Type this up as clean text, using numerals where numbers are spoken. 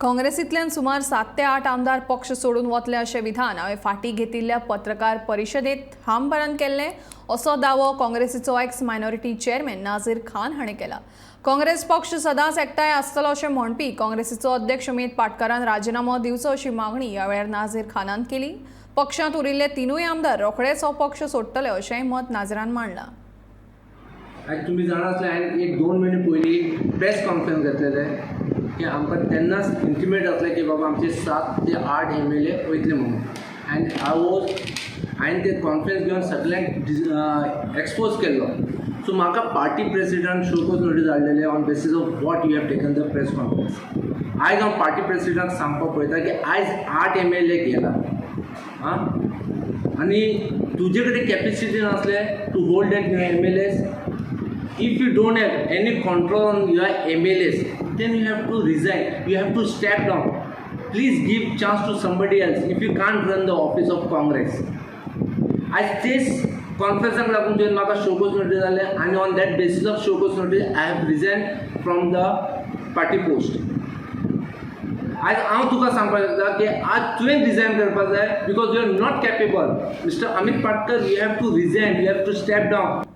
काँग्रेसींतल्यान सुमार 7 ते 8 आमदार पक्ष सोडून वतले अशें विधान हांवें फाटीं घेतिल्ल्या पत्रकार परिशदेंत ठामपणान केल्लें असो दावो काँग्रेसीचो ex minority chairman Nazir Khan हाणें केला। काँग्रेस पक्ष सदांच एकठांय आसतलो अशें म्हणपी काँग्रेसीचो अध्यक्ष अमित पाटकारान राजीनामो दिवचो अशी मागणी ह्या वेळार नाझीर खानान केली। पक्षांत उरिल्ले तिनूय आमदार रोखडेच हो पक्ष सोडटले अशेंय मत नाझीरान मांडलां। आज तुम्ही जाणा आसले हांवें एक 2 महिने पयलीं प्रेस कॉन्फरन्स घेतलेले की आमकां तेन्नाच इंटिमेट जातलें की बाबा आमचे 7 ते 8 MLA वयतले म्हणून एंड हांवें ते कॉन्फरन्स घेवन सगळ्यांक एक्सपोज केल्लो। सो म्हाका पार्टी प्रेसिडेंट शोकोज नोटीस धाडलेले on basis of what you have taken the press conference. आयज हांव पार्टी प्रेसिडेंटाक सांगपाक पळयता की आयज 8 MLA गेला आनी तुजे कडेन कॅपेसिटी नासले to hold that MLAs. If you don't have any control on your MLAs, then you have to resign. You have to step down. Please give chance to somebody else if you can't run the office of Congress. As this conference लागून जे म्हाका show cause notice जाले आनी on that basis of showcase notice I have resigned from the party post. आज हांव तुका सांगपाक शकता की आज तुवें रिजायन करपाक जाय because you are not capable. Mr. Amit Patkar, you have to resign. You have to step down.